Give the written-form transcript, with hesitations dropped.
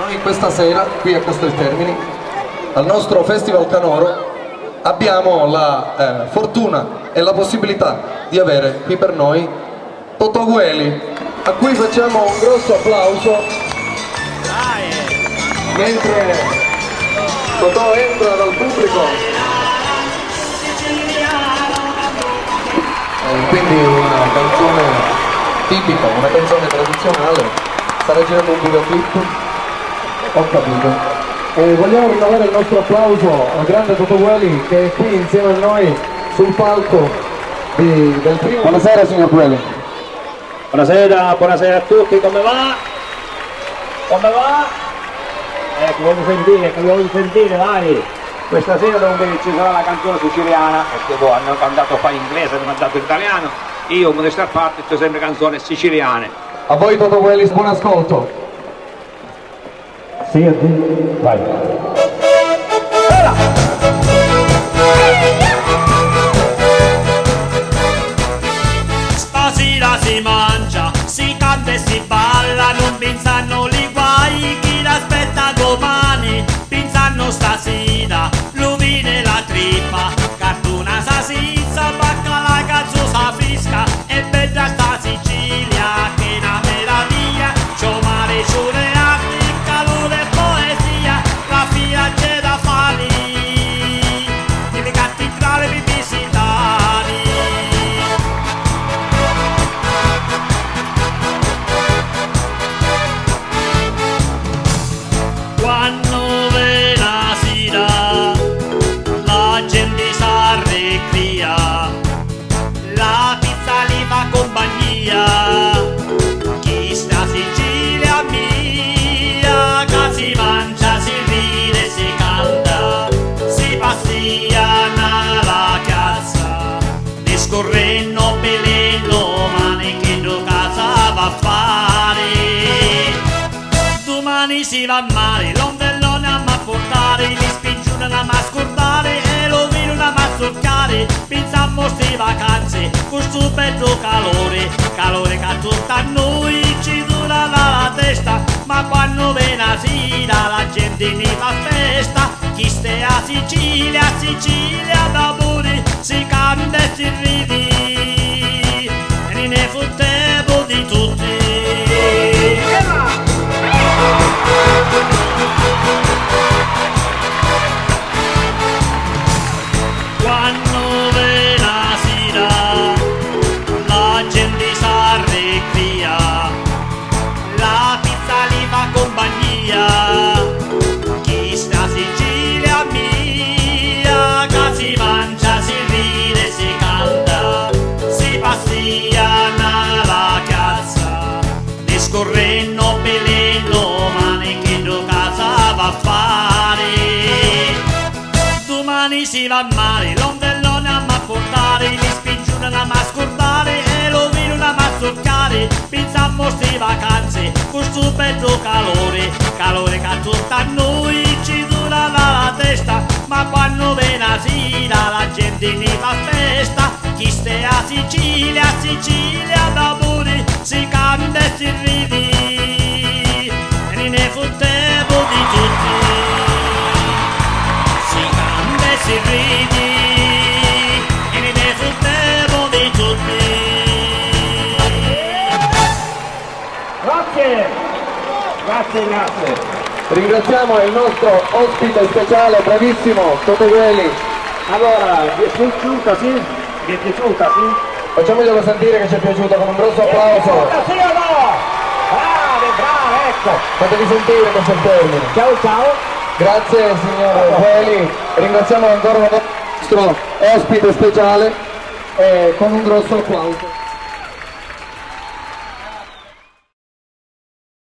Noi questa sera, qui a Casteltermini, al nostro Festival Canoro, abbiamo la fortuna e la possibilità di avere qui per noi Totò Gueli, a cui facciamo un grosso applauso mentre Totò entra dal pubblico. Quindi una canzone tipica, una canzone tradizionale. Starà girando un videoclip. Ho capito. Vogliamo rinnovare il nostro applauso al grande Totò Gueli che è qui insieme a noi sul palco del primo. Buonasera signor Gueli. Buonasera a tutti, come va? Come va? Che voglio sentire, vai! Questa sera dove ci sarà la canzone siciliana, perché voi hanno cantato qua in inglese, hanno cantato in italiano, io modesta a parte c'ho sempre canzoni siciliane. A voi Totò Gueli, buon ascolto. Sì, vai. Stasera si mangia, si canta e si balla, non pensano li guai, chi l'aspetta domani, pensano stasera, l'uvine la trippa, cartuna sa sizza, baccalà cazzo sa frisca, e bella sta Sicilia, che è una meraviglia, c'ho mare, c'ho le arti, calore e poesia, la figlia c'è da fare, nelle cattedrali per visitare. Quando ve la sera, la gente s'arrecria, la pizza li fa compagnia, chi sta a Sicilia mia, che si mangia, si ride, si canta, si passia nella piazza, discorrendo per le domani che do casa va a fare. Domani si va a mare, l'ombrellone a ma portare, li spingione a ma scordare e lo vino a ma zoccare. Pensiamo sti vacanze, con sto bello calore, calore che tutto a noi ci dura la testa, ma quando viene la sera la gente ne fa festa. Chi stia a Sicilia d'amore, si canta e si ride, e ne fottevo di tutti. Quando ve la sera, la gente s'arrecria, la pizza li fa compagnia, chi sta a Sicilia mia, che si mangia, si ride, si canta, si passia nella piazza, discorrendo per le domani che do casa va a fare. Domani si va a mare, l'ombrellone a ma portare, li spingione a ma scordare e lo vino a ma zoccare. Pensiamo sti vacanze, con sto bello calore, calore che tutto a noi ci dura la testa, ma quando viene la sera la gente ne fa festa. Chi stia a Sicilia d'amore, si canta e si ride, e ne fottevo di tutti. Si ridi e ne fottevo di tutti. Grazie. Ringraziamo il nostro ospite speciale, bravissimo, Totò Gueli. Allora, vi è piaciuta, sì? Vi è piaciuta, sì? Facciamoglielo sentire che ci è piaciuto con un grosso applauso. Sì o no? Brave, ecco. Fatevi sentire questo termine. Ciao. Grazie signor Gueli, ringraziamo ancora il nostro ospite speciale con un grosso applauso.